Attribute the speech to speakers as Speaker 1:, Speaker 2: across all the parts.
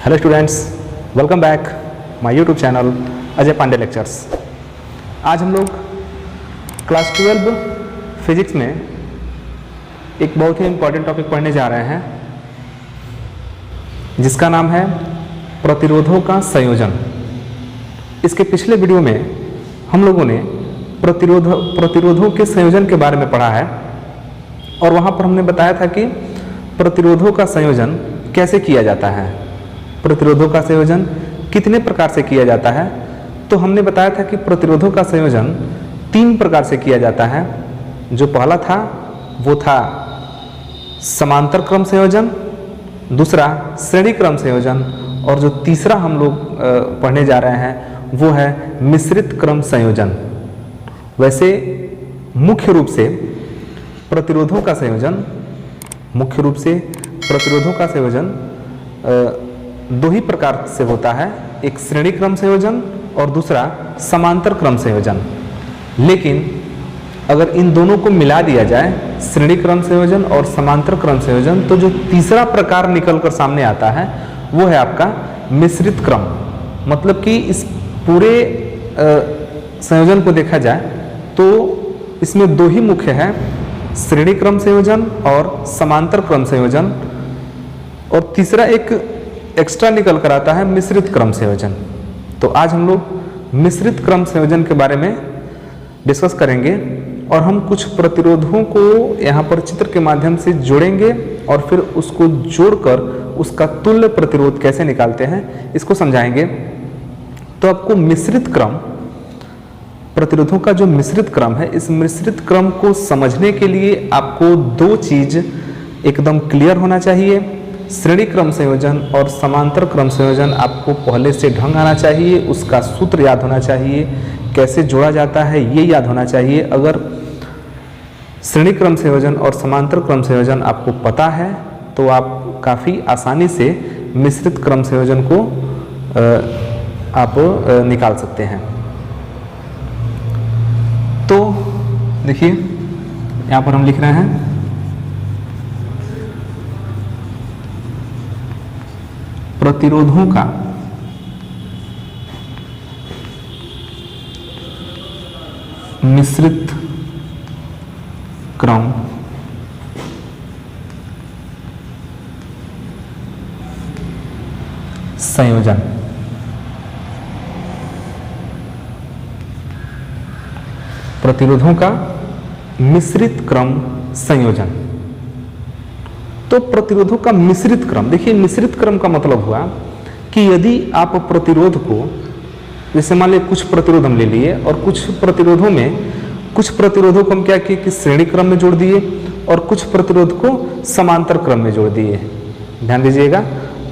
Speaker 1: Hello students, welcome back my YouTube channel Ajay Pandey lectures. आज हम लोग क्लास 12 फिजिक्स में एक बहुत ही इम्पोर्टेंट टॉपिक पढ़ने जा रहे हैं जिसका नाम है प्रतिरोधों का संयोजन। इसके पिछले वीडियो में हम लोगों ने प्रतिरोधों के संयोजन के बारे में पढ़ा है और वहाँ पर हमने बताया था कि प्रतिरोधों का संयोजन कैसे किया जाता है, प्रतिरोधों का संयोजन कितने प्रकार से किया जाता है। तो हमने बताया था कि प्रतिरोधों का संयोजन 3 प्रकार से किया जाता है। जो पहला था वो था समांतर क्रम संयोजन, दूसरा श्रेणी क्रम संयोजन और जो तीसरा हम लोग पढ़ने जा रहे हैं वो है मिश्रित क्रम संयोजन। वैसे मुख्य रूप से प्रतिरोधों का संयोजन दो ही प्रकार से होता है, एक श्रेणी क्रम संयोजन और दूसरा समांतर क्रम संयोजन। लेकिन अगर इन दोनों को मिला दिया जाए, श्रेणी क्रम संयोजन और समांतर क्रम संयोजन, तो जो तीसरा प्रकार निकल कर सामने आता है वो है आपका मिश्रित क्रम। मतलब कि इस पूरे संयोजन को देखा जाए तो इसमें दो ही मुख्य है, श्रेणी क्रम संयोजन और समांतर क्रम संयोजन, और तीसरा एक एक्स्ट्रा निकल कर आता है मिश्रित क्रम संयोजन। तो आज हम लोग मिश्रित क्रम संयोजन के बारे में डिस्कस करेंगे और हम कुछ प्रतिरोधों को यहाँ पर चित्र के माध्यम से जोड़ेंगे और फिर उसको जोड़कर उसका तुल्य प्रतिरोध कैसे निकालते हैं इसको समझाएंगे। तो आपको मिश्रित क्रम, प्रतिरोधों का जो मिश्रित क्रम है, इस मिश्रित क्रम को समझने के लिए आपको दो चीज एकदम क्लियर होना चाहिए। श्रेणी क्रम संयोजन और समांतर क्रम संयोजन आपको पहले से ढंग आना चाहिए, उसका सूत्र याद होना चाहिए, कैसे जोड़ा जाता है ये याद होना चाहिए। अगर श्रेणी क्रम संयोजन और समांतर क्रम संयोजन आपको पता है तो आप काफ़ी आसानी से मिश्रित क्रम संयोजन को आप निकाल सकते हैं। तो देखिए यहाँ पर हम लिख रहे हैं प्रतिरोधों का मिश्रित क्रम संयोजन। प्रतिरोधों का मिश्रित क्रम संयोजन। तो प्रतिरोधों का मिश्रित क्रम, देखिए मिश्रित क्रम का मतलब हुआ कि यदि आप प्रतिरोध को, जैसे मान लीजिए कुछ प्रतिरोध हम ले लिए और कुछ प्रतिरोधों को हम क्या किए कि श्रेणी क्रम में जोड़ दिए और कुछ प्रतिरोध को समांतर क्रम में जोड़ दिए। ध्यान दीजिएगा,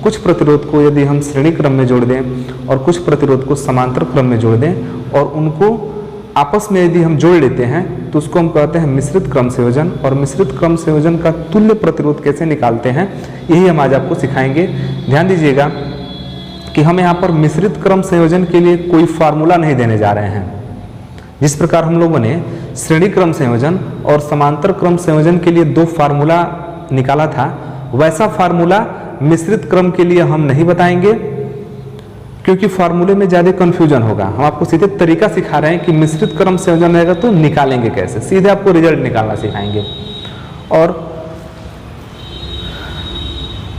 Speaker 1: कुछ प्रतिरोध को यदि हम श्रेणी क्रम में जोड़ दें और कुछ प्रतिरोध को समांतर क्रम में जोड़ दें और उनको आपस में यदि हम जोड़ लेते हैं तो उसको हम कहते हैं मिश्रित क्रम संयोजन। और मिश्रित क्रम संयोजन का तुल्य प्रतिरोध कैसे निकालते हैं यही हम आज आपको सिखाएंगे। ध्यान दीजिएगा कि हम यहाँ पर मिश्रित क्रम संयोजन के लिए कोई फार्मूला नहीं देने जा रहे हैं। जिस प्रकार हम लोगों ने श्रेणी क्रम संयोजन और समांतर क्रम संयोजन के लिए 2 फार्मूला निकाला था, वैसा फार्मूला मिश्रित क्रम के लिए हम नहीं बताएंगे क्योंकि फार्मूले में ज़्यादा कन्फ्यूजन होगा। हम आपको सीधे तरीका सिखा रहे हैं कि मिश्रित क्रम संयोजन रहेगा तो निकालेंगे कैसे, सीधे आपको रिजल्ट निकालना सिखाएंगे। और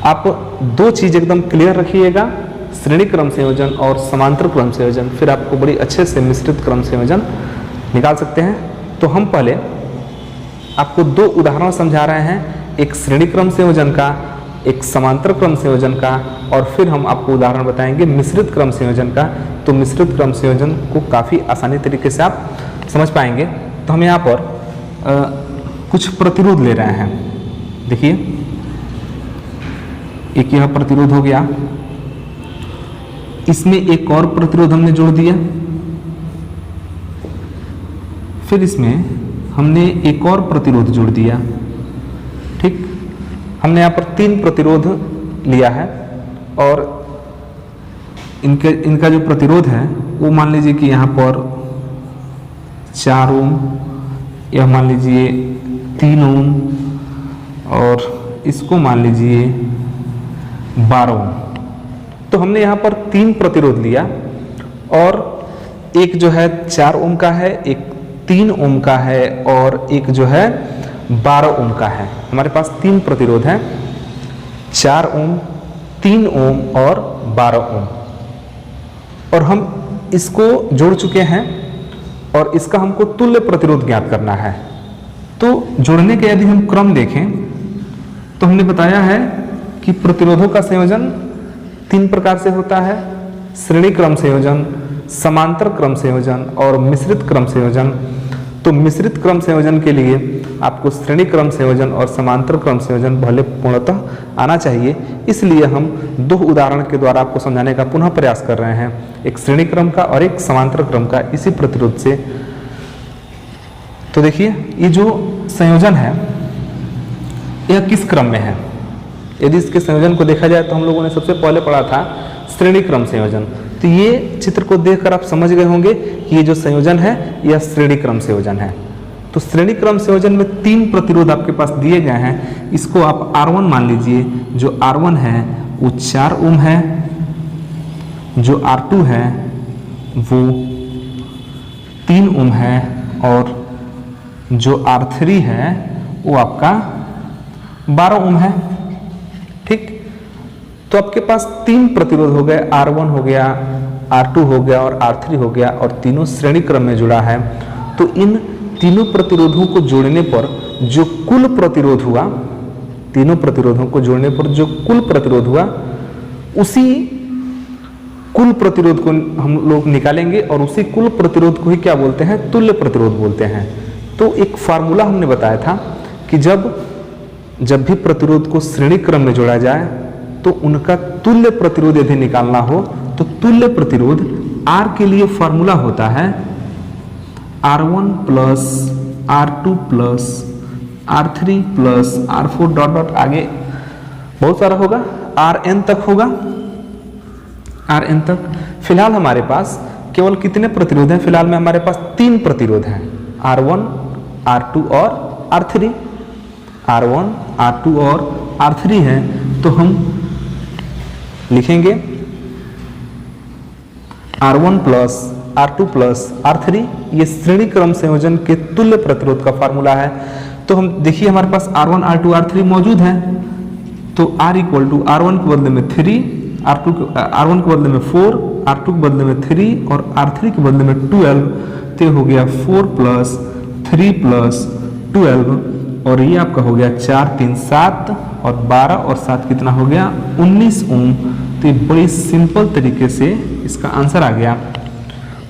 Speaker 1: आप 2 चीज़ एकदम क्लियर रखिएगा, श्रेणी क्रम संयोजन और समांतर क्रम संयोजन, फिर आपको बड़ी अच्छे से मिश्रित क्रम संयोजन निकाल सकते हैं। तो हम पहले आपको 2 उदाहरण समझा रहे हैं, एक श्रेणी क्रम संयोजन का, एक समांतर क्रम संयोजन का, और फिर हम आपको उदाहरण बताएंगे मिश्रित क्रम संयोजन का। तो मिश्रित क्रम संयोजन को काफ़ी आसानी तरीके से आप समझ पाएंगे। तो हम यहाँ पर कुछ प्रतिरोध ले रहे हैं। देखिए एक यह प्रतिरोध हो गया, इसमें एक और प्रतिरोध हमने जोड़ दिया, फिर इसमें हमने एक और प्रतिरोध जोड़ दिया। ठीक, हमने यहाँ पर 3 प्रतिरोध लिया है और इनका जो प्रतिरोध है वो मान लीजिए कि यहाँ पर 4 ओम, यह मान लीजिए 3 ओम और इसको मान लीजिए 12 ओम। तो हमने यहाँ पर 3 प्रतिरोध लिया और एक जो है 4 ओम का है, एक 3 ओम का है और एक जो है 12 ओम का है। हमारे पास 3 प्रतिरोध हैं, 4 ओम, 3 ओम और 12 ओम, और हम इसको जोड़ चुके हैं और इसका हमको तुल्य प्रतिरोध ज्ञात करना है। तो जोड़ने के यदि हम क्रम देखें तो हमने बताया है कि प्रतिरोधों का संयोजन 3 प्रकार से होता है, श्रेणी क्रम संयोजन, समांतर क्रम संयोजन और मिश्रित क्रम संयोजन। तो मिश्रित क्रम संयोजन के लिए आपको श्रेणी क्रम संयोजन और समांतर क्रम संयोजन पहले पूर्णतः आना चाहिए, इसलिए हम 2 उदाहरण के द्वारा आपको समझाने का पुनः प्रयास कर रहे हैं, एक श्रेणी क्रम का और एक समांतर क्रम का, इसी प्रतिरोध से। तो देखिए ये जो संयोजन है यह किस क्रम में है। यदि इसके संयोजन को देखा जाए तो हम लोगों ने सबसे पहले पढ़ा था श्रेणी क्रम संयोजन। तो ये चित्र को देखकर आप समझ गए होंगे कि ये जो संयोजन है यह श्रेणी क्रम संयोजन है। तो श्रेणी क्रम संयोजन में 3 प्रतिरोध आपके पास दिए गए हैं, इसको आप R1 मान लीजिए। जो R1 है वो 4 ओम है, जो R2 है वो 3 ओम है और जो R3 है वो आपका 12 ओम है। ठीक, तो आपके पास 3 प्रतिरोध हो गए, R1 हो गया, R2 हो गया और R3 हो गया, और तीनों श्रेणी क्रम में जुड़ा है। तो इन तीनों प्रतिरोधों को जोड़ने पर जो कुल प्रतिरोध हुआ, तीनों प्रतिरोधों को जोड़ने पर जो कुल प्रतिरोध हुआ, उसी कुल प्रतिरोध को हम लोग निकालेंगे और उसी कुल प्रतिरोध को ही क्या बोलते हैं, तुल्य प्रतिरोध बोलते हैं। तो एक फार्मूला हमने बताया था कि जब भी प्रतिरोध को श्रेणी क्रम में जोड़ा जाए तो उनका तुल्य प्रतिरोध यदि निकालना हो तो तुल्य प्रतिरोध R के लिए फार्मूला होता है R1 plus R2 plus R3 plus R4 dot dot आगे बहुत सारा होगा, Rn तक होगा, Rn तक। फिलहाल हमारे पास केवल कितने प्रतिरोध हैं, फिलहाल में हमारे पास 3 प्रतिरोध हैं, R1, R2 और R3। R1, R2 और R3 हैं, तो हम लिखेंगे R1 plus R2 plus R3, ये श्रेणी क्रम संयोजन के तुल्य प्रतिरोध का फार्मूला है। तो हम देखिए हमारे पास R1, R2, R3 मौजूद है, तो R इक्वल टू R1 के बदले में 3, R1 के बदले में 4, R2 के बदले में 3 और R3 के बदले में 12, तो हो गया 4 प्लस 3 प्लस 12, और ये आपका हो गया 4 3 7 और 12 और 7 कितना हो गया 19 ओम। तो ये बड़ी सिंपल तरीके से इसका आंसर आ गया।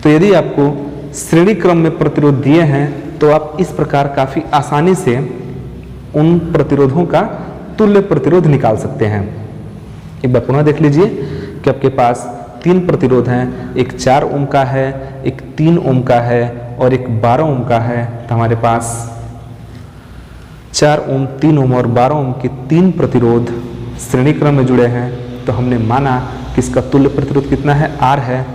Speaker 1: तो यदि आपको श्रेणी क्रम में प्रतिरोध दिए हैं तो आप इस प्रकार काफ़ी आसानी से उन प्रतिरोधों का तुल्य प्रतिरोध निकाल सकते हैं। एक बार पुनः देख लीजिए कि आपके पास 3 प्रतिरोध हैं, एक 4 ओम का है, एक 3 ओम का है और एक 12 ओम का है। तो हमारे पास 4 ओम, 3 ओम और 12 ओम के 3 प्रतिरोध श्रेणी क्रम में जुड़े हैं। तो हमने माना कि इसका तुल्य प्रतिरोध कितना है, R है।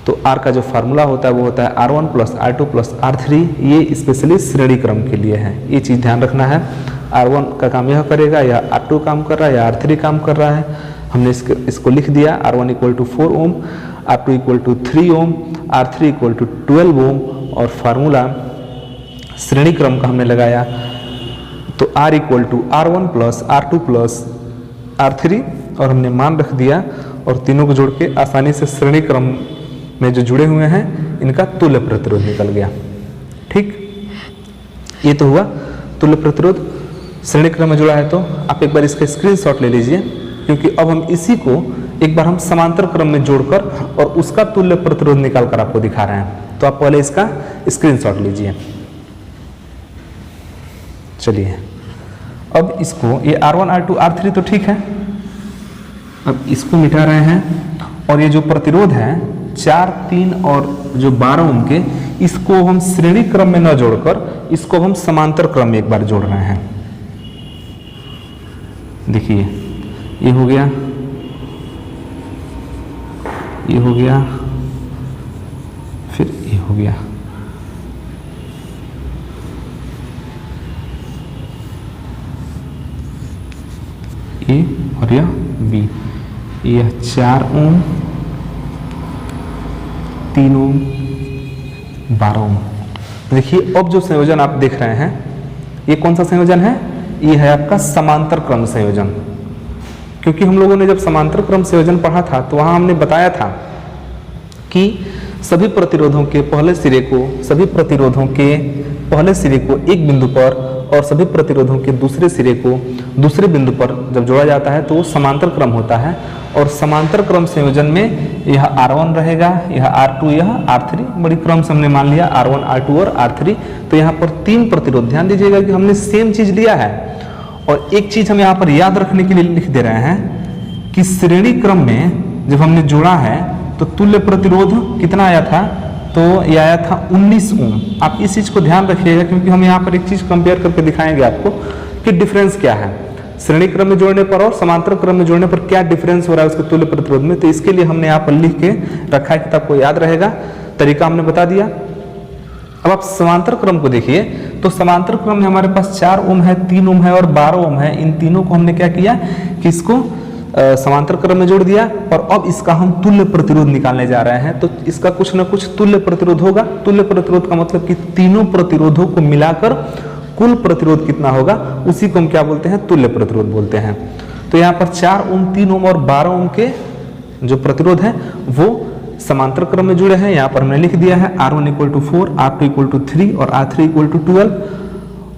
Speaker 1: तो R का जो फार्मूला होता है वो होता है R1 plus R2 plus R3। ये स्पेशली श्रेणी क्रम के लिए है, ये चीज़ ध्यान रखना है। R1 का काम यह करेगा या R2 काम कर रहा है या R3 काम कर रहा है। हमने इसको लिख दिया, R1 equal to 4 ohm, R2 equal to 3 ohm, R3 equal to 12 ohm, और फार्मूला श्रेणी क्रम का हमने लगाया। तो R equal to R1 plus R2 plus R3, और हमने मान रख दिया और तीनों को जोड़ के आसानी से श्रेणी क्रम में जो जुड़े हुए हैं इनका तुल्य प्रतिरोध निकल गया। ठीक, ये तो हुआ तुल्य प्रतिरोध श्रेणी क्रम में जुड़ा है। तो आप एक बार इसका स्क्रीनशॉट ले लीजिए, क्योंकि अब हम इसी को एक बार हम समांतर क्रम में जोड़कर और उसका तुल्य प्रतिरोध निकाल कर आपको दिखा रहे हैं। तो आप पहले इसका स्क्रीनशॉट लीजिए। चलिए अब इसको, ये R1 R2 R3 तो ठीक है, अब इसको मिटा रहे हैं और ये जो प्रतिरोध है 4 3 और जो 12 ओम के, इसको हम श्रेणी क्रम में न जोड़कर इसको हम समांतर क्रम में एक बार जोड़ रहे हैं। देखिए ये हो गया, ये हो गया, फिर ये हो गया। ए और यह बी, यह 4 ओम, 3 ओम, 12 ओम। देखिए अब जो संयोजन आप देख रहे हैं ये कौन सा संयोजन है? ये है आपका समांतर क्रम संयोजन। क्योंकि हम लोगों ने जब समांतर क्रम संयोजन पढ़ा था तो वहां हमने बताया था कि सभी प्रतिरोधों के पहले सिरे को एक बिंदु पर और सभी प्रतिरोधों के दूसरे सिरे को दूसरे बिंदु पर जब जोड़ा जाता है तो वो समांतर क्रम होता है। और समांतर क्रम संयोजन में यह R1 रहेगा, यह R2, यह R3। बड़ी क्रम से हमने मान लिया R1, R2 और R3। तो यहाँ पर 3 प्रतिरोध। ध्यान दीजिएगा कि हमने सेम चीज लिया है और एक चीज हम यहाँ पर याद रखने के लिए लिख दे रहे हैं कि श्रेणी क्रम में जब हमने जोड़ा है तो तुल्य प्रतिरोध कितना आया था? तो ये आया था 19 ओम। आप इस चीज को ध्यान रखिएगा क्योंकि हम यहाँ पर एक चीज कंपेयर करके दिखाएंगे आपको कि डिफरेंस क्या है श्रेणी क्रम में जोड़ने पर और समांतर क्रम में जोड़ने पर, क्या डिफरेंस हो रहा है उसके तुल्य प्रतिरोध में। तो इसके लिए हमने यहाँ पर लिख के रखा है कि आपको याद रहेगा, तरीका हमने बता दिया। अब आप समांतर क्रम को देखिए तो समांतर क्रम में हमारे पास 4 ओम है, 3 ओम है और 12 ओम है। इन तीनों को हमने क्या किया कि इसको समांतर क्रम में जोड़ दिया और अब इसका हम तुल्य प्रतिरोध निकालने जा रहे हैं। तो इसका कुछ ना कुछ तुल्य प्रतिरोध होगा। तुल्य प्रतिरोध का मतलब कि तीनों प्रतिरोधों को मिलाकर कुल प्रतिरोध कितना होगा उसी को हम क्या बोलते हैं? तुल्य प्रतिरोध बोलते हैं। तो यहाँ पर 4 ओम, 3 ओम और 12 ओम के जो प्रतिरोध है वो समांतर क्रम में जुड़े हैं। यहाँ पर हमने लिख दिया है R1 = 4, R2 = 3 और R3 = 12।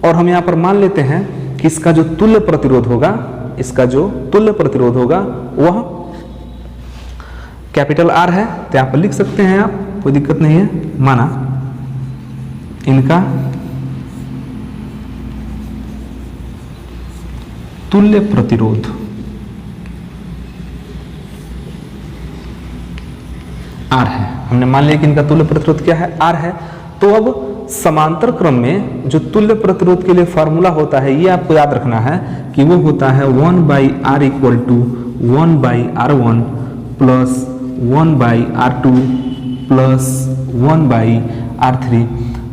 Speaker 1: और हम यहाँ पर मान लेते हैं कि इसका जो तुल्य प्रतिरोध होगा वह कैपिटल R है। तो यहाँ पर लिख सकते हैं आप, कोई दिक्कत नहीं है। माना इनका तुल्य प्रतिरोध R है। हमने मान लिया कि इनका तुल्य प्रतिरोध क्या है? R है। तो अब समांतर क्रम में जो तुल्य प्रतिरोध के लिए फॉर्मूला होता है ये आपको याद रखना है कि वो होता है 1/R = 1/R1 plus 1/R2 plus 1/R3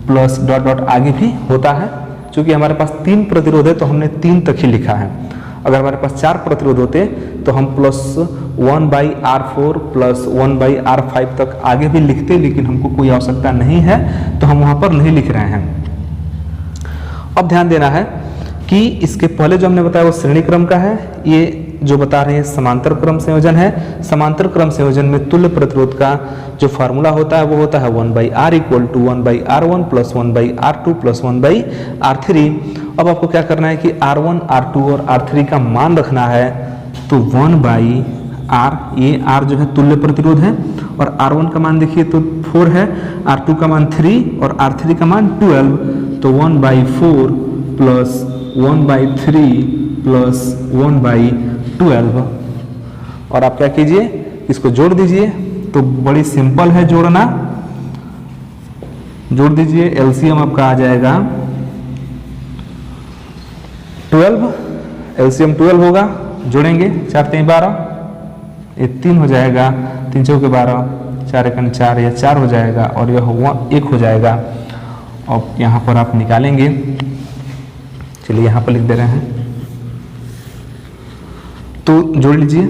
Speaker 1: plus dot dot आगे भी होता है। चूंकि हमारे पास 3 प्रतिरोध है तो हमने 3 तक ही लिखा है। अगर हमारे पास 4 प्रतिरोध होते तो हम प्लस 1/R4 प्लस 1/R5 तक आगे भी लिखते, लेकिन हमको कोई आवश्यकता नहीं है तो हम वहां पर नहीं लिख रहे हैं। अब ध्यान देना है कि इसके पहले जो हमने बताया वो श्रेणी क्रम का है, ये जो बता रहे हैं समांतर क्रम संयोजन है। समांतर क्रम संयोजन में तुल्य प्रतिरोध का जो फार्मूला होता है वो होता है 1/R = 1/R1 plus 1/R2 plus 1/R3। अब आपको क्या करना है कि R1, R2 और R3 का मान रखना है। तो 1/R, ये R जो है तुल्य प्रतिरोध है और R1 का मान देखिए तो 4 है, R2 का मान 3 और R3 का मान 12। तो 1/4 प्लस 1/3 प्लस 1/12। और आप क्या कीजिए, इसको जोड़ दीजिए। तो बड़ी सिंपल है जोड़ना, जोड़ दीजिए। एलसीएम आपका आ जाएगा 12, एलसीएम 12 होगा। जोड़ेंगे 4 × 12, ये 3 हो जाएगा, 3 × 4 = 12, 4 × 4 या 4 हो जाएगा और यह 1 हो जाएगा। अब यहाँ पर आप निकालेंगे, चलिए यहाँ पर लिख दे रहे हैं। तो जोड़ लीजिए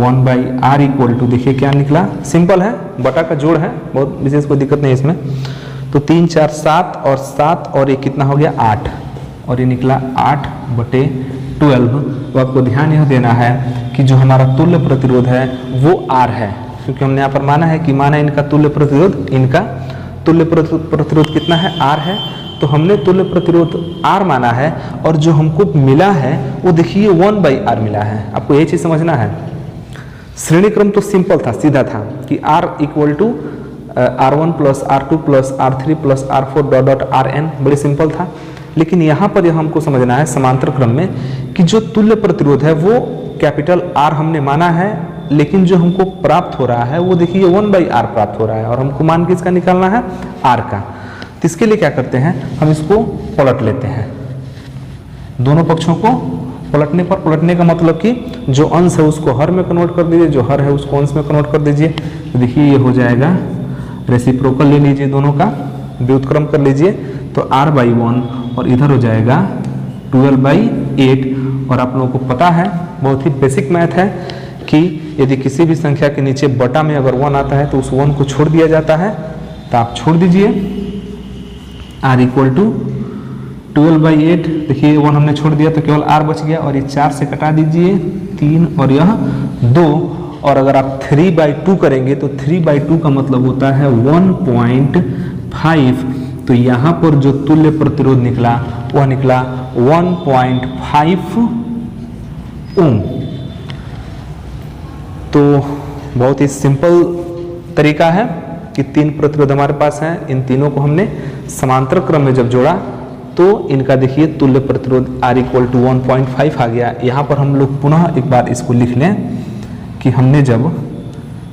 Speaker 1: 1/R = देखिए क्या निकला, सिंपल है, बटा का जोड़ है, बहुत विशेष कोई दिक्कत नहीं इसमें। तो 3 × 4 = 7 और ये कितना हो गया 8 और ये निकला 8/12। तो आपको ध्यान यह देना है कि जो हमारा तुल्य प्रतिरोध है वो R है, क्योंकि हमने यहाँ पर माना है कि माना इनका तुल्य प्रतिरोध, इनका तुल्य प्रतिरोध कितना है? R है। तो हमने तुल्य प्रतिरोध R माना है और जो हमको मिला है वो देखिए 1/R मिला है। आपको ये चीज समझना है। श्रेणी क्रम तो सिंपल था, सीधा था कि R = R1 plus R2 plus R3 plus R4 dot dot Rn, बड़ी सिंपल था। लेकिन यहाँ पर यह हमको समझना है समांतर क्रम में कि जो तुल्य प्रतिरोध है वो कैपिटल R हमने माना है, लेकिन जो हमको प्राप्त हो रहा है वो देखिए 1/R प्राप्त हो रहा है और हमको मान किसका निकालना है? R का। तो इसके लिए क्या करते हैं, हम इसको पलट लेते हैं। दोनों पक्षों को पलटने पर, पलटने का मतलब कि जो अंश है उसको हर में कन्वर्ट कर दीजिए, जो हर है उसको अंश में कन्वर्ट कर दीजिए। तो देखिए ये हो जाएगा, रेसिप्रोकल ले लीजिए, दोनों का व्युत्क्रम कर लीजिए। तो R/1 और इधर हो जाएगा 12/8 और आप लोगों को पता है, बहुत ही बेसिक मैथ है कि यदि किसी भी संख्या के नीचे बटा में अगर 1 आता है तो उस 1 को छोड़ दिया जाता है, तो आप छोड़ दीजिए। r इक्वल टू 12/8, देखिए 1 हमने छोड़ दिया तो केवल r बच गया, और ये 4 से कटा दीजिए 3 और यह 2, और अगर आप 3/2 करेंगे तो 3/2 का मतलब होता है 1.5, तो यहाँ पर जो तुल्य प्रतिरोध निकला वह निकला 1.5 ओम। तो बहुत ही सिंपल तरीका है कि 3 प्रतिरोध हमारे पास हैं, इन तीनों को हमने समांतर क्रम में जब जोड़ा तो इनका देखिए तुल्य प्रतिरोध R इक्वल टू 1.5 आ गया। यहाँ पर हम लोग पुनः एक बार इसको लिख लें कि हमने जब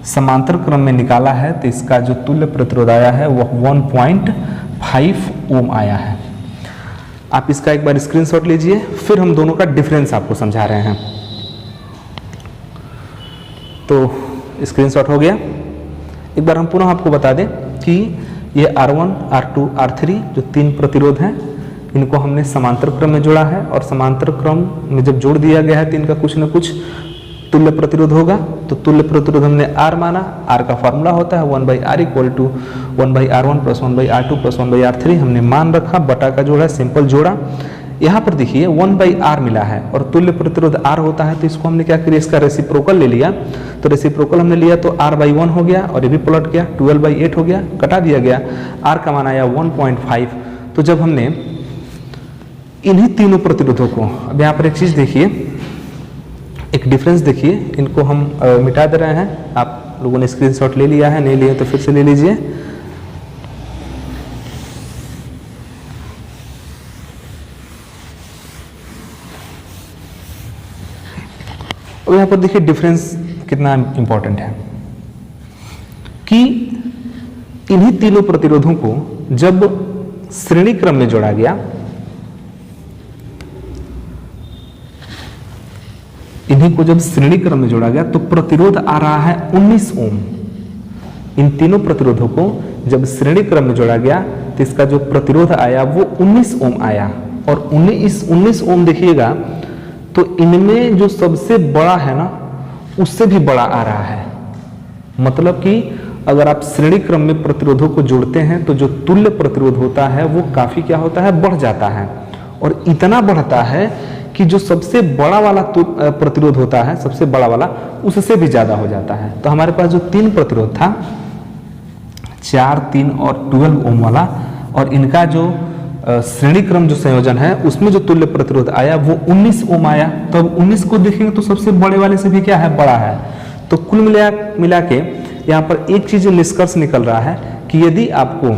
Speaker 1: समांतर क्रम में निकाला है तो इसका जो तुल्य प्रतिरोध आया है वह 1.5 ओम आया है। आप इसका एक बार स्क्रीनशॉट लीजिए, फिर हम दोनों का डिफरेंस आपको समझा रहे हैं। तो स्क्रीनशॉट हो गया। एक बार हम पुनः आपको बता दें कि ये R1, R2, R3 जो 3 प्रतिरोध हैं, इनको हमने समांतर क्रम में जोड़ा है, और समांतर क्रम में जब जोड़ दिया गया है तो इनका कुछ न कुछ तुल्य प्रतिरोध होगा। तो तुल्य प्रतिरोध हमने R माना, R का फॉर्मूला होता है 1/R equal to 1/R1 plus 1/R2 plus 1/R3, हमने मान रखा, बटा का जोड़ा, सिंपल जोड़ा। यहाँ पर देखिए 1/R मिला है और तुल्य प्रतिरोध R होता है, तो इसको हमने क्या किया, इसका रेसिप्रोकल ले लिया। तो रेसिप्रोकल हमने लिया तो R/1 हो गया, और ये भी पलट गया, 12/8 हो गया, कटा दिया गया, R का मान आया 1.5। तो जब हमने इन्हीं तीनों प्रतिरोधों को, अब यहाँ पर एक चीज देखिए, एक डिफरेंस देखिए, इनको हम मिटा दे रहे हैं। आप लोगों ने स्क्रीनशॉट ले लिया है, नहीं लिए तो फिर से ले लीजिए। और यहाँ पर देखिए डिफरेंस कितना इंपॉर्टेंट है कि इन्हीं तीनों प्रतिरोधों को जब श्रेणी क्रम में जोड़ा गया, इन्हीं को जब श्रेणी क्रम में जोड़ा गया तो प्रतिरोध आ रहा है 19 ओम। इन तीनों प्रतिरोधों को जब श्रेणी क्रम में जोड़ा गया तो इसका जो प्रतिरोध आया वो 19 ओम आया, और 19 ओम देखिएगा तो इनमें जो सबसे बड़ा है ना उससे भी बड़ा आ रहा है। मतलब कि अगर आप श्रेणी क्रम में प्रतिरोधों को जोड़ते हैं तो जो तुल्य प्रतिरोध होता है वो काफी क्या होता है, बढ़ जाता है, और इतना बढ़ता है कि जो सबसे बड़ा वाला प्रतिरोध होता है, सबसे बड़ा वाला, उससे भी ज्यादा हो जाता है। तो हमारे पास जो 3 प्रतिरोध था, 4, 3 और 12 ओम वाला, और इनका जो श्रेणी क्रम जो संयोजन है उसमें जो तुल्य प्रतिरोध आया वो 19 ओम आया। तो अब 19 को देखेंगे तो सबसे बड़े वाले से भी क्या है, बड़ा है। तो कुल मिला के यहाँ पर एक चीज निष्कर्ष निकल रहा है कि यदि आपको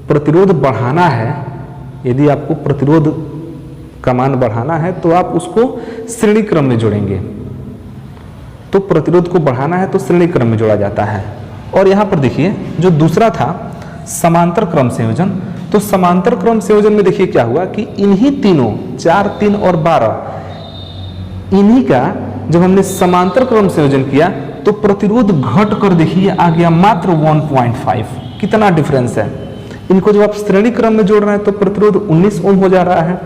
Speaker 1: प्रतिरोध बढ़ाना है, यदि आपको प्रतिरोध का मान बढ़ाना है तो आप उसको श्रेणी क्रम में जोड़ेंगे। तो प्रतिरोध को बढ़ाना है तो श्रेणी क्रम में जोड़ा जाता है। और यहाँ पर देखिए जो दूसरा था समांतर क्रम संयोजन, तो समांतर क्रम संयोजन में देखिए क्या हुआ कि इन्हीं तीनों 4, 3 और 12, इन्हीं का जब हमने समांतर क्रम संयोजन किया तो प्रतिरोध घट कर देखिए आ गया मात्र 1.5। कितना डिफरेंस है। इनको जब आप श्रेणी क्रम में जोड़ रहे हैं तो प्रतिरोध 19 ओम हो जा रहा है,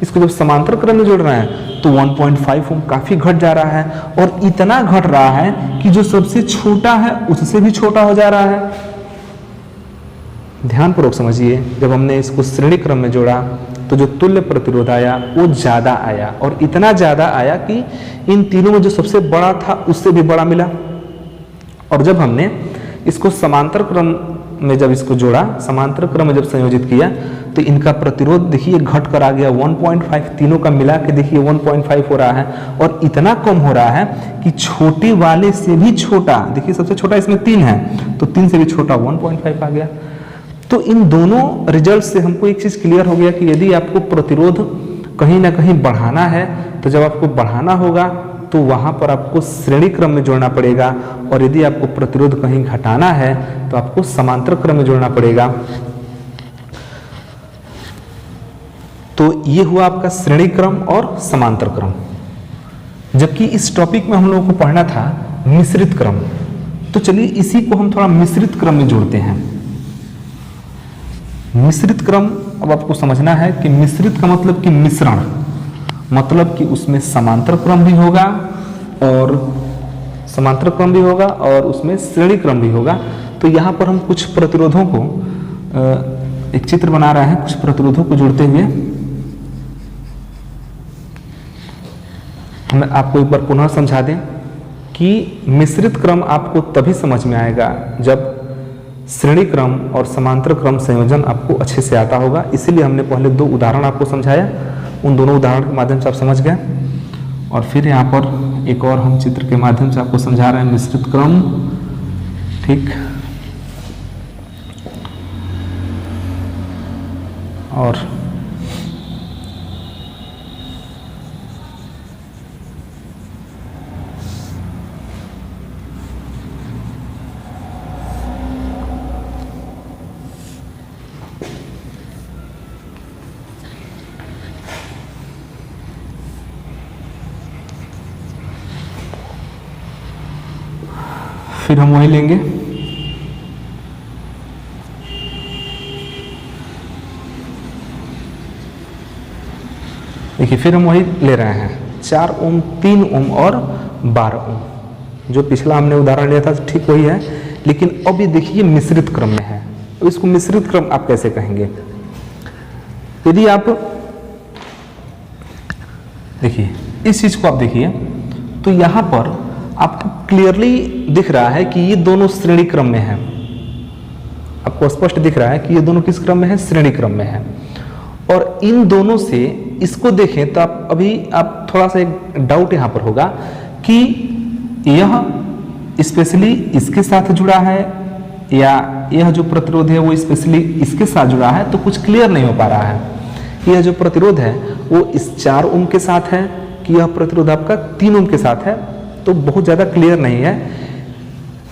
Speaker 1: इसको जब समांतर क्रम में जोड़ रहे हैं तो 1.5 ओम काफी घट जा रहा है, और इतना घट रहा है कि जो सबसे छोटा है उससे भी छोटा हो जा रहा है। ध्यानपूर्वक समझिए, जब हमने इसको श्रेणी क्रम में जोड़ा तो जो तुल्य प्रतिरोध आया वो ज्यादा आया, और इतना ज्यादा आया कि इन तीनों में जो सबसे बड़ा था उससे भी बड़ा मिला। और जब हमने इसको समांतर क्रम में जब इसको जोड़ा, समांतर क्रम में जब संयोजित किया तो इनका प्रतिरोध देखिए घट कर आ गया 1.5। तीनों का मिला के देखिए 1.5 हो रहा है, और इतना कम हो रहा है कि छोटे वाले से भी छोटा, देखिए सबसे छोटा इसमें 3 है तो 3 से भी छोटा 1.5 आ गया। तो इन दोनों रिजल्ट से हमको एक चीज क्लियर हो गया कि यदि आपको प्रतिरोध कहीं ना कहीं बढ़ाना है तो जब आपको बढ़ाना होगा तो वहां पर आपको श्रेणी क्रम में जोड़ना पड़ेगा, और यदि आपको प्रतिरोध कहीं घटाना है तो आपको समांतर क्रम में जोड़ना पड़ेगा। तो ये हुआ आपका श्रेणी क्रम और समांतर क्रम। जबकि इस टॉपिक में हम लोगों को पढ़ना था मिश्रित क्रम, तो चलिए इसी को हम थोड़ा मिश्रित क्रम में जोड़ते हैं। मिश्रित क्रम अब आपको समझना है कि मिश्रित का मतलब कि मिश्रण, मतलब कि उसमें समांतर क्रम भी होगा और उसमें श्रेणी क्रम भी होगा। तो यहाँ पर हम कुछ प्रतिरोधों को एक चित्र बना रहे हैं, कुछ प्रतिरोधों को जोड़ते हुए हम आपको एक बार पुनः समझा दें कि मिश्रित क्रम आपको तभी समझ में आएगा जब श्रेणी क्रम और समांतर क्रम संयोजन आपको अच्छे से आता होगा। इसीलिए हमने पहले 2 उदाहरण आपको समझाया, उन दोनों उदाहरण के माध्यम से आप समझ गए। और फिर यहाँ पर एक और हम चित्र के माध्यम से आपको समझा रहे हैं मिश्रित क्रम, ठीक। और फिर हम वही लेंगे। देखिए फिर हम वही ले रहे हैं 4 ओम, 3 ओम और 12 ओम। जो पिछला हमने उदाहरण लिया था ठीक वही है, लेकिन अब ये देखिए मिश्रित क्रम में है। तो इसको मिश्रित क्रम आप कैसे कहेंगे? यदि आप देखिए इस चीज को आप देखिए तो यहां पर आपको क्लियरली दिख रहा है कि ये दोनों श्रेणी क्रम में हैं। आपको स्पष्ट दिख रहा है कि ये दोनों किस क्रम में है? श्रेणी क्रम में है। और इन दोनों से इसको देखें तो आप थोड़ा सा एक डाउट यहां पर होगा कि यह स्पेशली इसके साथ जुड़ा है या यह जो प्रतिरोध है वो स्पेशली इसके साथ जुड़ा है, तो कुछ क्लियर नहीं हो पा रहा है कि यह जो प्रतिरोध है वो इस 4 ओम के साथ है कि यह प्रतिरोध आपका 3 ओम के साथ है, तो बहुत ज्यादा क्लियर नहीं है।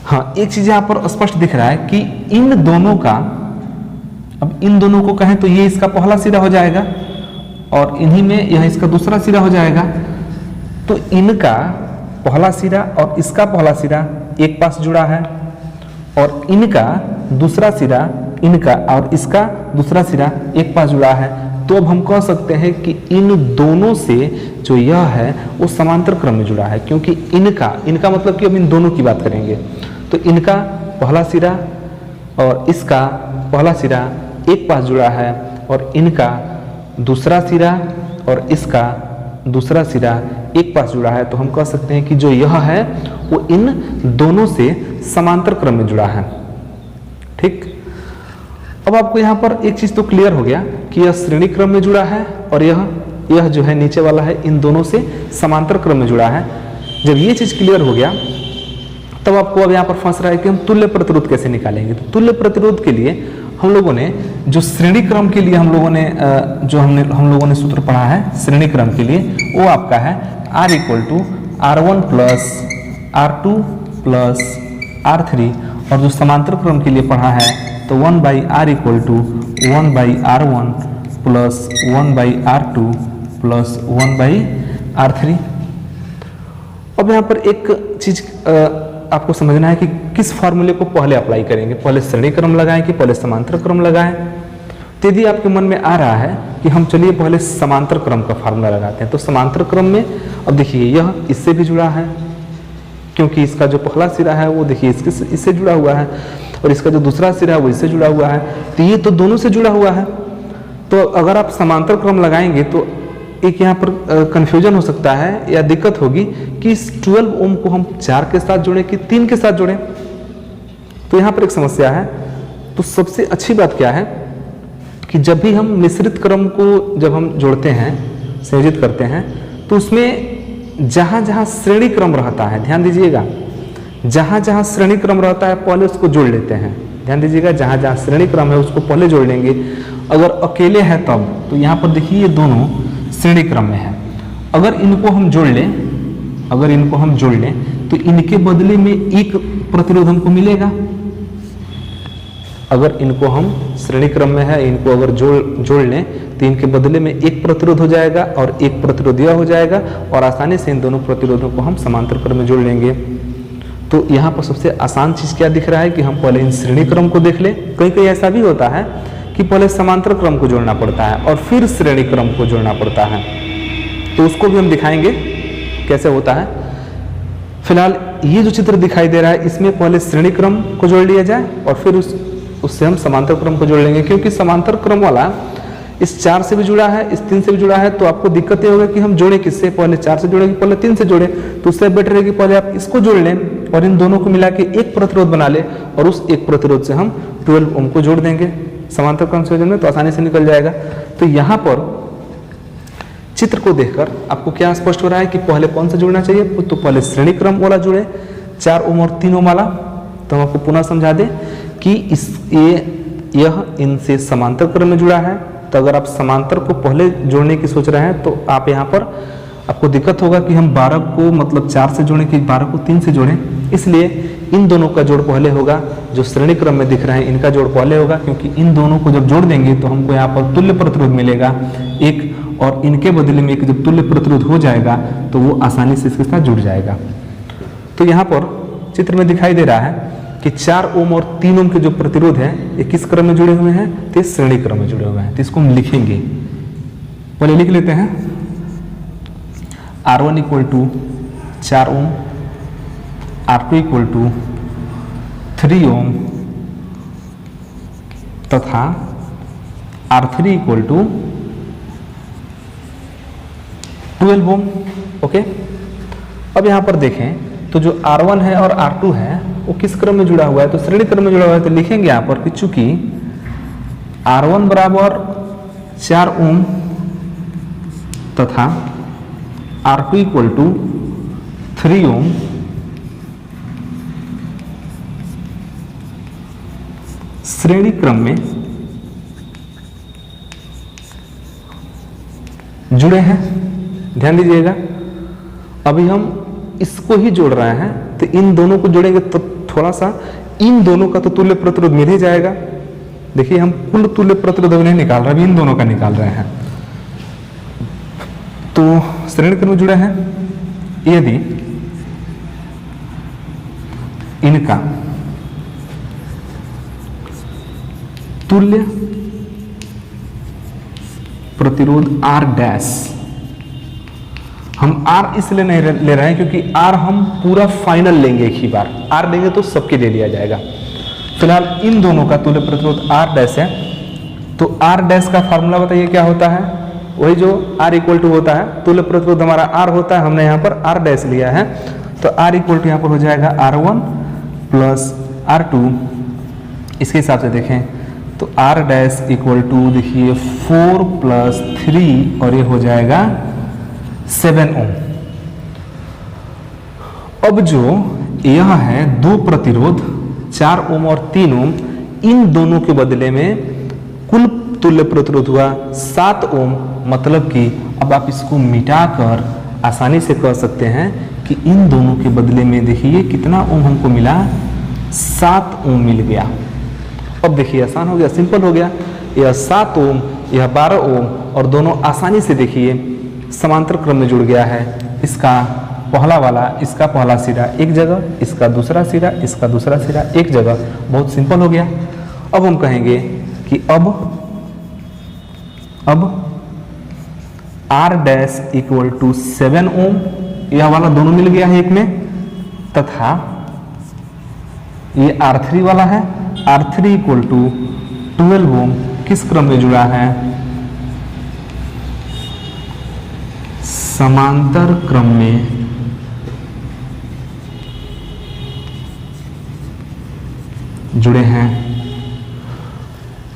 Speaker 1: हाँ, एक चीज यहां पर स्पष्ट दिख रहा है कि इन दोनों का, अब इन दोनों को कहें तो ये इसका पहला सिरा हो जाएगा और इन्हीं में यह इसका दूसरा सिरा हो जाएगा। तो इनका पहला सिरा और इसका पहला सिरा एक पास जुड़ा है और इनका दूसरा सिरा, इनका और इसका दूसरा सिरा एक पास जुड़ा है। तो अब हम कह सकते हैं कि इन दोनों से जो यह है वो समांतर क्रम में जुड़ा है, क्योंकि इनका मतलब कि अब इन दोनों की बात करेंगे तो इनका पहला सिरा और इसका पहला सिरा एक पास जुड़ा है और इनका दूसरा सिरा और इसका दूसरा सिरा एक पास जुड़ा है। तो हम कह सकते हैं कि जो यह है वो इन दोनों से समांतर क्रम में जुड़ा है। ठीक, अब आपको यहाँ पर एक चीज तो क्लियर हो गया कि यह श्रेणी क्रम में जुड़ा है और यह जो है नीचे वाला है इन दोनों से समांतर क्रम में जुड़ा है। जब ये चीज क्लियर हो गया तब आपको अब यहाँ पर फंस रहा है कि हम तुल्य प्रतिरोध कैसे निकालेंगे। तो तुल्य प्रतिरोध के लिए हम लोगों ने जो श्रेणी क्रम के लिए हम लोगों ने सूत्र पढ़ा है श्रेणी क्रम के लिए, वो आपका है R = R1 + R2 + R3, और जो समांतर क्रम के लिए पढ़ा है तो 1/R = 1/R1 + 1/R2 + 1/R3। अब यहाँ पर एक चीज आपको समझना है कि किस फॉर्मूले को पहले अप्लाई करेंगे, पहले श्रेणी क्रम लगाएं कि पहले समांतर क्रम लगाएं। तो यदि आपके मन में आ रहा है कि हम चलिए पहले समांतर क्रम का फार्मूला लगाते हैं, तो समांतर क्रम में अब देखिए यह इससे भी जुड़ा है क्योंकि इसका जो पहला सिरा है वो देखिए इससे जुड़ा हुआ है और इसका जो दूसरा सिरा है वो इससे जुड़ा हुआ है। तो ये तो दोनों से जुड़ा हुआ है। तो अगर आप समांतर क्रम लगाएंगे तो एक यहाँ पर कंफ्यूजन हो सकता है या दिक्कत होगी कि इस 12 ओम को हम 4 के साथ जोड़ें कि 3 के साथ जोड़ें। तो यहाँ पर एक समस्या है। तो सबसे अच्छी बात क्या है कि जब भी हम मिश्रित क्रम को जब हम जोड़ते हैं, संयोजित करते हैं, तो उसमें जहां जहां श्रेणी क्रम रहता है, ध्यान दीजिएगा, जहां जहां श्रेणी क्रम रहता है पहले उसको जोड़ लेते हैं। ध्यान दीजिएगा, जहां जहां श्रेणी क्रम है उसको पहले जोड़ लेंगे। अगर अकेले है तब तो यहाँ पर देखिए ये दोनों श्रेणी क्रम में है। अगर इनको हम जोड़ लें तो इनके बदले में एक प्रतिरोध हमको मिलेगा। अगर इनको हम श्रेणी क्रम में है, इनको अगर जोड़ लें तो इनके बदले में एक प्रतिरोध हो जाएगा और एक प्रतिरोध यह हो जाएगा और आसानी से इन दोनों प्रतिरोधों को हम समांतर क्रम में जोड़ लेंगे। तो यहाँ पर सबसे आसान चीज क्या दिख रहा है कि हम पहले इन श्रेणी क्रम को देख लें। कहीं कहीं ऐसा भी होता है कि पहले समांतर क्रम को जोड़ना पड़ता है और फिर श्रेणी क्रम को जोड़ना पड़ता है। तो उसको भी हम दिखाएंगे कैसे होता है। फिलहाल ये जो चित्र दिखाई दे रहा है इसमें पहले श्रेणी क्रम को जोड़ लिया जाए और फिर उससे हम समांतर क्रम को जोड़ लेंगे, क्योंकि समांतर क्रम वाला इस 4 से भी जुड़ा है, इस 3 से भी जुड़ा है, तो आपको दिक्कत ये होगा कि हम जोड़े किससे, पहले 4 से जोड़े कि पहले 3 से जोड़े। तो उससे बेटर है कि पहले आप इसको जोड़ लें और इन दोनों को मिला के एक प्रतिरोध बना ले और उस एक प्रतिरोध से हम 12 ओम को जोड़ देंगे समांतर क्रम संयोजन में, तो आसानी से निकल जाएगा। तो यहाँ पर चित्र को देखकर आपको क्या स्पष्ट हो रहा है कि पहले कौन सा जोड़ना चाहिए, तो पहले श्रेणी क्रम वाला जुड़े 4 ओम और 3 ओम वाला। तो हम आपको पुनः समझा दें कि यह इनसे समांतर क्रम में जुड़ा है। तो अगर आप समांतर को पहले जोड़ने की सोच रहे हैं तो आप यहाँ पर आपको दिक्कत होगा कि हम 12 को मतलब 4 से जोड़ें कि 12 को 3 से जोड़ें, इसलिए इन दोनों का जोड़ पहले होगा। जो श्रेणी क्रम में दिख रहे हैं इनका जोड़ पहले होगा, क्योंकि इन दोनों को जब जोड़ देंगे तो हमको यहाँ पर तुल्य प्रतिरोध मिलेगा एक, और इनके बदले में एक जब तुल्य प्रतिरोध हो जाएगा तो वो आसानी से इसके साथ जुड़ जाएगा। तो यहाँ पर चित्र में दिखाई दे रहा है कि 4 ओम और 3 ओम के जो प्रतिरोध है ये किस क्रम में जुड़े हुए हैं, तो श्रेणी क्रम में जुड़े हुए हैं। तो इसको हम लिखेंगे, पहले लिख लेते हैं R1 equal to 4 ohm, R2 equal to 3 ohm तथा R3 equal to 12 Om. Okay, अब यहां पर देखें तो जो R1 है और R2 है वो किस क्रम में जुड़ा हुआ है, तो श्रेणी क्रम में जुड़ा हुआ है। तो लिखेंगे यहां पर कि चूंकि R1 बराबर 4 ओम तथा R2 इक्वल टू 3 ओम, श्रेणी क्रम में जुड़े हैं। ध्यान दीजिएगा, अभी हम इसको ही जोड़ रहे हैं, तो इन दोनों को जोड़ेंगे तो थोड़ा सा इन दोनों का तो तुल्य प्रतिरोध मिल ही जाएगा। देखिए हम कुल तुल्य प्रतिरोध नहीं निकाल रहे, अभी इन दोनों का निकाल रहे हैं। तो श्रेणी क्रम में जुड़े हैं, यदि इनका तुल्य प्रतिरोध R डैश, हम R इसलिए नहीं ले रहे हैं क्योंकि R हम पूरा फाइनल लेंगे, एक ही बार R लेंगे तो सबके ले लिया जाएगा। फिलहाल इन दोनों का तुल्य प्रतिरोध R डैश है, तो R डैश का फार्मूला बताइए क्या होता है, वही जो R इक्वल टू होता है, तुल्य प्रतिरोध हमारा R होता है, हमने यहाँ पर R डैश लिया है, तो R इक्वल टू यहाँ पर हो जाएगा R1 प्लस R2। इसके हिसाब से देखें तो R डैश इक्वल टू देखिए 4 प्लस 3 और ये हो जाएगा 7 ओम। अब जो यह है दो प्रतिरोध 4 ओम और 3 ओम, इन दोनों के बदले में कुल तुल्य प्रतिरोध हुआ 7 ओम। मतलब कि अब आप इसको मिटाकर आसानी से कह सकते हैं कि इन दोनों के बदले में देखिए कितना ओम हमको मिला, 7 ओम मिल गया। अब देखिए आसान हो गया, सिंपल हो गया, यह 7 ओम यह 12 ओम और दोनों आसानी से देखिए समांतर क्रम में जुड़ गया है। इसका पहला वाला, इसका पहला सिरा एक जगह, इसका दूसरा सिरा, इसका दूसरा सिरा एक जगह, बहुत सिंपल हो गया। अब हम कहेंगे कि अब R डैश इक्वल टू 7 ओम, यह वाला दोनों मिल गया है एक में, तथा ये R3 वाला है, R3 इक्वल टू 12 ओम किस क्रम में जुड़ा है, समांतर क्रम में जुड़े हैं।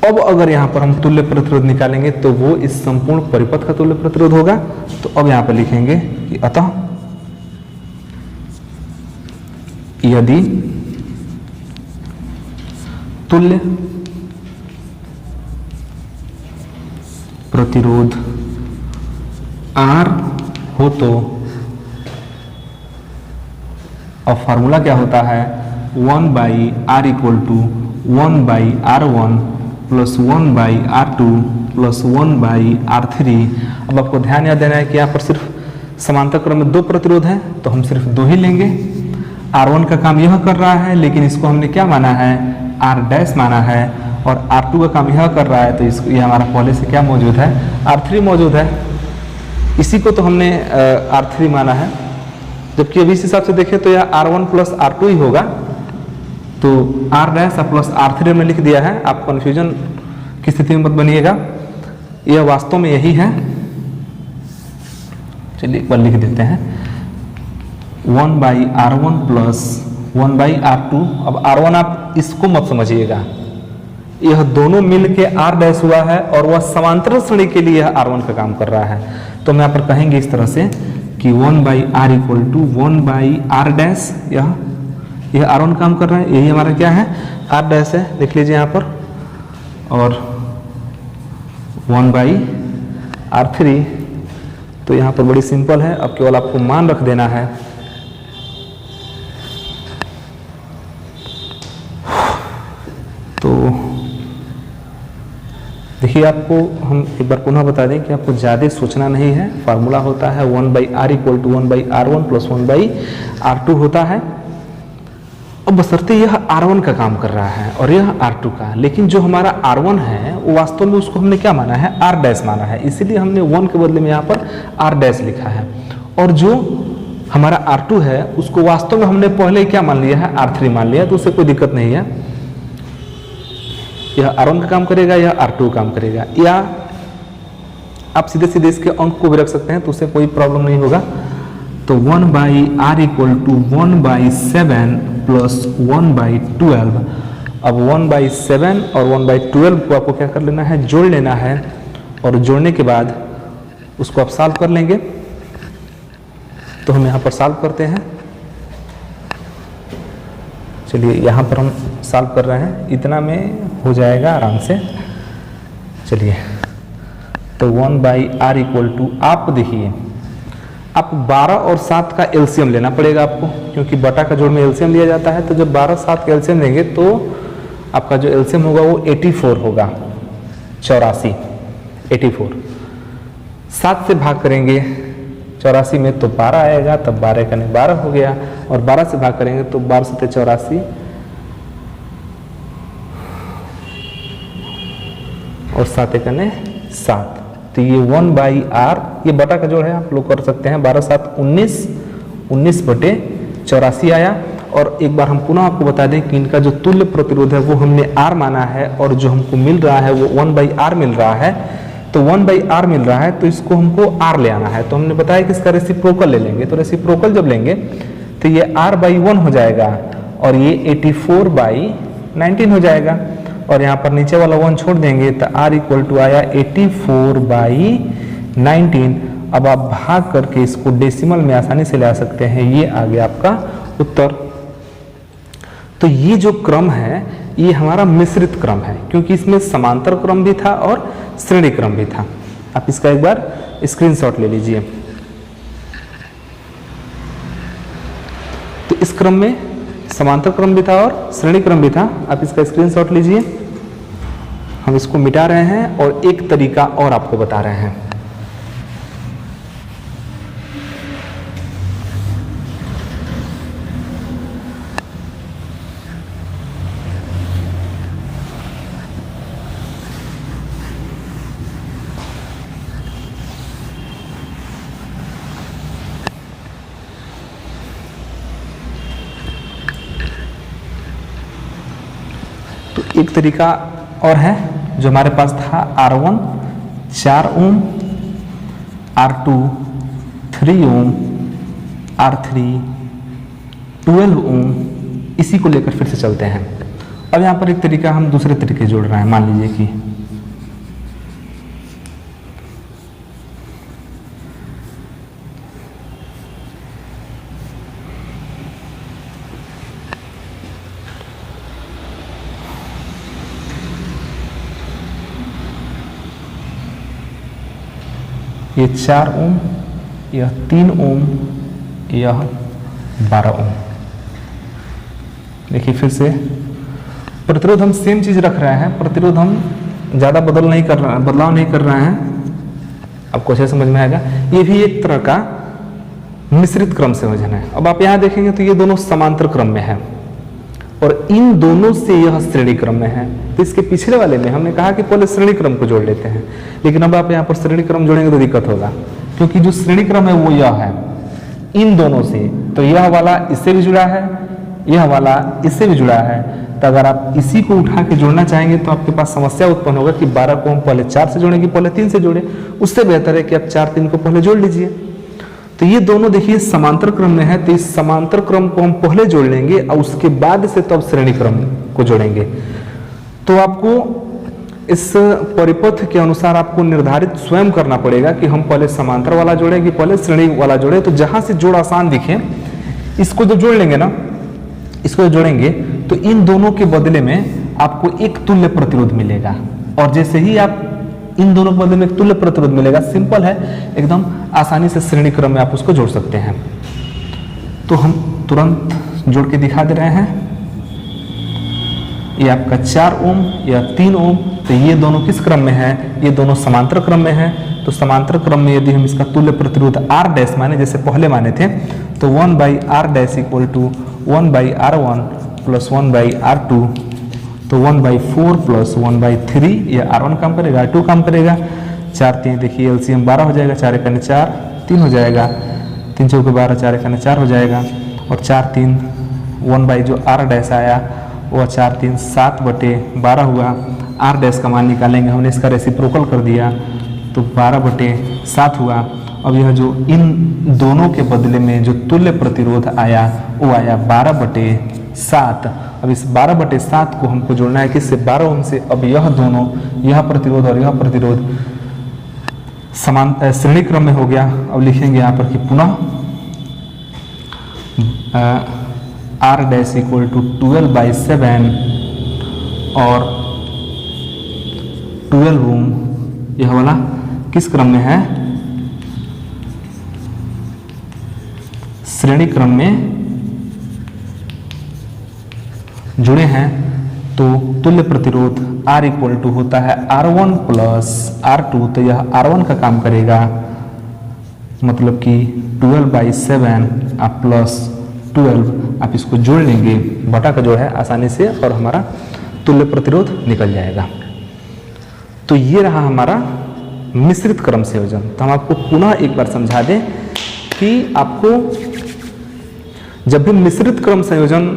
Speaker 1: अब अगर यहां पर हम तुल्य प्रतिरोध निकालेंगे तो वो इस संपूर्ण परिपथ का तुल्य प्रतिरोध होगा। तो अब यहां पर लिखेंगे कि अतः यदि तुल्य प्रतिरोध R हो तो अब फार्मूला क्या होता है, 1/R equal to 1/R1 plus 1/R2 plus 1/R3। अब आपको ध्यान याद देना है कि यहाँ पर सिर्फ समांतर क्रम में दो प्रतिरोध है, तो हम सिर्फ दो ही लेंगे। R1 का काम यह कर रहा है, लेकिन इसको हमने क्या माना है, R डैश माना है, और R2 का काम यह कर रहा है, तो इसको ये हमारा पहले से क्या मौजूद है, R3 मौजूद है। इसी को तो हमने R3 माना है, जबकि अभी इस हिसाब से देखें तो यह R1 प्लस R2 ही होगा। तो R डैश प्लस R3 हमने लिख दिया है, आप कन्फ्यूजन की स्थिति में मत बनिएगा, यह वास्तव में यही है। चलिए एक बार लिख देते हैं 1/R1 प्लस 1/R2। अब R1 आप इसको मत समझिएगा, यह दोनों मिल के R डैश हुआ है और वह समांतर श्रेणी के लिए यह R1 का काम कर रहा है। तो हम यहाँ पर कहेंगे इस तरह से कि 1/R equal to 1/R dash, यह R1 काम कर रहा है, यही हमारा क्या है R डैश है, लिख लीजिए यहाँ पर, और 1/R3। तो यहाँ पर बड़ी सिंपल है, अब केवल आपको मान रख देना है। तो देखिए, आपको हम एक बार पुनः बता दें कि आपको ज़्यादा सोचना नहीं है। फार्मूला होता है 1/R equal to 1/R1 plus 1/R2 होता है। अब बशर्ते यह R1 का काम कर रहा है और यह R2 का, लेकिन जो हमारा R1 है वो वास्तव में उसको हमने क्या माना है, R डैश माना है, इसीलिए हमने 1 के बदले में यहाँ पर R डैश लिखा है। और जो हमारा R2 है उसको वास्तव में हमने पहले क्या मान लिया है, R3 मान लिया, तो उससे कोई दिक्कत नहीं है। यह R1 का काम करेगा, यह R2 काम करेगा, या आप सीधे सीधे इसके अंक को भी रख सकते हैं, तो उससे कोई प्रॉब्लम नहीं होगा। तो 1/R इक्वल टू 1/7 प्लस 1/12। अब 1/7 और 1/12 को आपको क्या कर लेना है, जोड़ लेना है, और जोड़ने के बाद उसको आप सॉल्व कर लेंगे। तो हम यहाँ पर सॉल्व करते हैं। चलिए यहाँ पर हम सॉल्व कर रहे हैं, इतना में हो जाएगा आराम से। चलिए, तो 1/R इक्वल टू, आप देखिए आप 12 और 7 का एलसीएम लेना पड़ेगा आपको, क्योंकि बटा का जोड़ में एलसीएम लिया जाता है। तो जब 12 7 का एलसीएम लेंगे तो आपका जो एलसीएम होगा वो 84 होगा, 84, 84। 7 से भाग करेंगे 84 में तो 12 आएगा, तब 12 का 12 हो गया, और 12 से भाग करेंगे तो 12 से 84 और 7 का 7। तो ये 1/R, ये बटा का जोड़ है, आप लोग कर सकते हैं। 12 7 19, 19/84 आया। और एक बार हम पुनः आपको बता दें कि इनका जो तुल्य प्रतिरोध है वो हमने R माना है, और जो हमको मिल रहा है वो 1/R मिल रहा है। तो 1/R मिल रहा है तो इसको हमको R ले आना है। तो हमने बताया कि इसका रेसिप्रोकल ले लेंगे। तो रेसिप्रोकल जब लेंगे तो ये R/1 हो जाएगा, और ये 84/19 हो जाएगा, और यहाँ पर नीचे वाला 1 छोड़ देंगे तो R इक्वल टू आया 84/19। अब आप भाग करके इसको डेसिमल में आसानी से ला सकते हैं, ये आ गया आपका उत्तर। तो ये जो क्रम है ये हमारा मिश्रित क्रम है, क्योंकि इसमें समांतर क्रम भी था और श्रेणी क्रम भी था। आप इसका एक बार स्क्रीनशॉट ले लीजिए। तो इस क्रम में समांतर क्रम भी था और श्रेणी क्रम भी था, आप इसका स्क्रीनशॉट लीजिए। हम इसको मिटा रहे हैं और एक तरीका और आपको बता रहे हैं। तो एक तरीका और है जो हमारे पास था, R1 4 ohm, R2 3 ohm, R3 12 ओम, इसी को लेकर फिर से चलते हैं। अब यहाँ पर एक तरीका हम दूसरे तरीके जोड़ रहे हैं। मान लीजिए कि ये 4 ओम, यह 3 ओम, यह 12 ओम। देखिए फिर से प्रतिरोध हम सेम चीज रख रहे हैं, प्रतिरोध हम ज़्यादा बदलाव नहीं कर रहे हैं। आपको अच्छे समझ में आएगा। ये भी एक तरह का मिश्रित क्रम संयोजन है। अब आप यहाँ देखेंगे तो ये दोनों समांतर क्रम में है और इन दोनों से यह श्रेणी क्रम में है। तो इसके पिछले वाले में हमने कहा कि पहले श्रेणी क्रम को जोड़ लेते हैं, लेकिन अब आप यहाँ पर श्रेणी क्रम जोड़ेंगे तो दिक्कत होगा, क्योंकि जो श्रेणी क्रम है वो यह है इन दोनों से, तो यह वाला इससे भी जुड़ा है, यह वाला इससे भी जुड़ा है। तो अगर आप इसी को उठा के जोड़ना चाहेंगे तो आपके पास समस्या उत्पन्न होगा कि 12 को हम पहले 4 से जोड़ेंगे, पहले 3 से जोड़े। उससे बेहतर है कि आप 4 3 को पहले जोड़ लीजिए। तो ये दोनों देखिए समांतर क्रम में है, तो इस समांतर क्रम को हम पहले जोड़ लेंगे और उसके बाद से तब श्रेणी क्रम को जोड़ेंगे। तो आपको इस परिपथ के अनुसार आपको निर्धारित स्वयं करना पड़ेगा कि हम पहले समांतर वाला जोड़े कि पहले श्रेणी वाला जोड़े। तो जहां से जोड़ आसान दिखे इसको जो जोड़ लेंगे ना, इसको जोड़ेंगे तो इन दोनों के बदले में आपको एक तुल्य प्रतिरोध मिलेगा। और जैसे ही आप इन दोनों के बदले में एक तुल्य प्रतिरोध मिलेगा, सिंपल है एकदम, आसानी से श्रेणी क्रम में आप उसको जोड़ सकते हैं। तो हम तुरंत जोड़ के दिखा दे रहे हैं। ये आपका 4 ओम या 3 ओम, तो ये दोनों किस क्रम में है? ये दोनों समांतर क्रम में है। तो समांतर क्रम में यदि हम इसका तुल्य प्रतिरोध R डैश माने, जैसे पहले माने थे, तो 1/R dash equal to 1/R1 plus 1/R2, तो 1/4 प्लस 1/3, ये R1 काम करेगा, R2 काम करेगा। 4 3 देखिए LCM 12 हो जाएगा, 4 1 4 3 हो जाएगा, 3 4 12 4 1 4 हो जाएगा। और 4 3 1 जो R डैश आया वो 4 3 7/12 हुआ। R डैश का मान निकालेंगे, हमने इसका रेसिप्रोकल कर दिया तो 12/7 हुआ। अब यह जो इन दोनों के बदले में जो तुल्य प्रतिरोध आया वो आया 12/7। अब इस 12/7 को हमको जोड़ना है किससे? 12 ओम से। अब यह दोनों, यह प्रतिरोध और यह प्रतिरोध समान श्रेणी क्रम में हो गया। अब लिखेंगे यहाँ पर कि पुनः R डैश इक्वल टू 12/7 और 12 ओम, यह वाला किस क्रम में है? श्रेणी क्रम में जुड़े हैं। तो तुल्य प्रतिरोध R इक्वल टू होता है R1 प्लस R2, तो यह R1 का काम करेगा, मतलब कि 12/7 आप प्लस 12 आप इसको जोड़ लेंगे, बटा का जोड़ है आसानी से, और हमारा तुल्य प्रतिरोध निकल जाएगा। तो ये रहा हमारा मिश्रित क्रम संयोजन। तो हम आपको पुनः एक बार समझा दें कि आपको जब भी मिश्रित क्रम संयोजन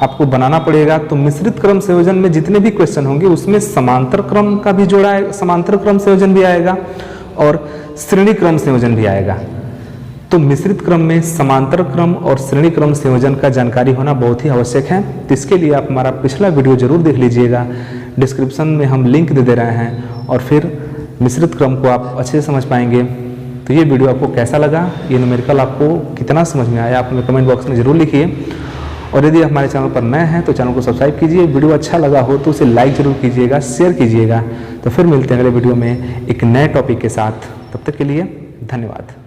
Speaker 1: आपको बनाना पड़ेगा तो मिश्रित क्रम संयोजन में जितने भी क्वेश्चन होंगे उसमें समांतर क्रम का भी जोड़ा है, समांतर क्रम संयोजन भी आएगा और श्रेणी क्रम संयोजन भी आएगा। तो मिश्रित क्रम में समांतर क्रम और श्रेणी क्रम संयोजन का जानकारी होना बहुत ही आवश्यक है। तो इसके लिए आप हमारा पिछला वीडियो जरूर देख लीजिएगा, डिस्क्रिप्शन में हम लिंक दे रहे हैं, और फिर मिश्रित क्रम को आप अच्छे से समझ पाएंगे। तो ये वीडियो आपको कैसा लगा, ये न्यूमेरिकल आपको कितना समझ में आया, आप हमें कमेंट बॉक्स में जरूर लिखिए। और यदि हमारे चैनल पर नए हैं तो चैनल को सब्सक्राइब कीजिए। वीडियो अच्छा लगा हो तो उसे लाइक जरूर कीजिएगा, शेयर कीजिएगा। तो फिर मिलते हैं अगले वीडियो में एक नए टॉपिक के साथ। तब तक के लिए धन्यवाद।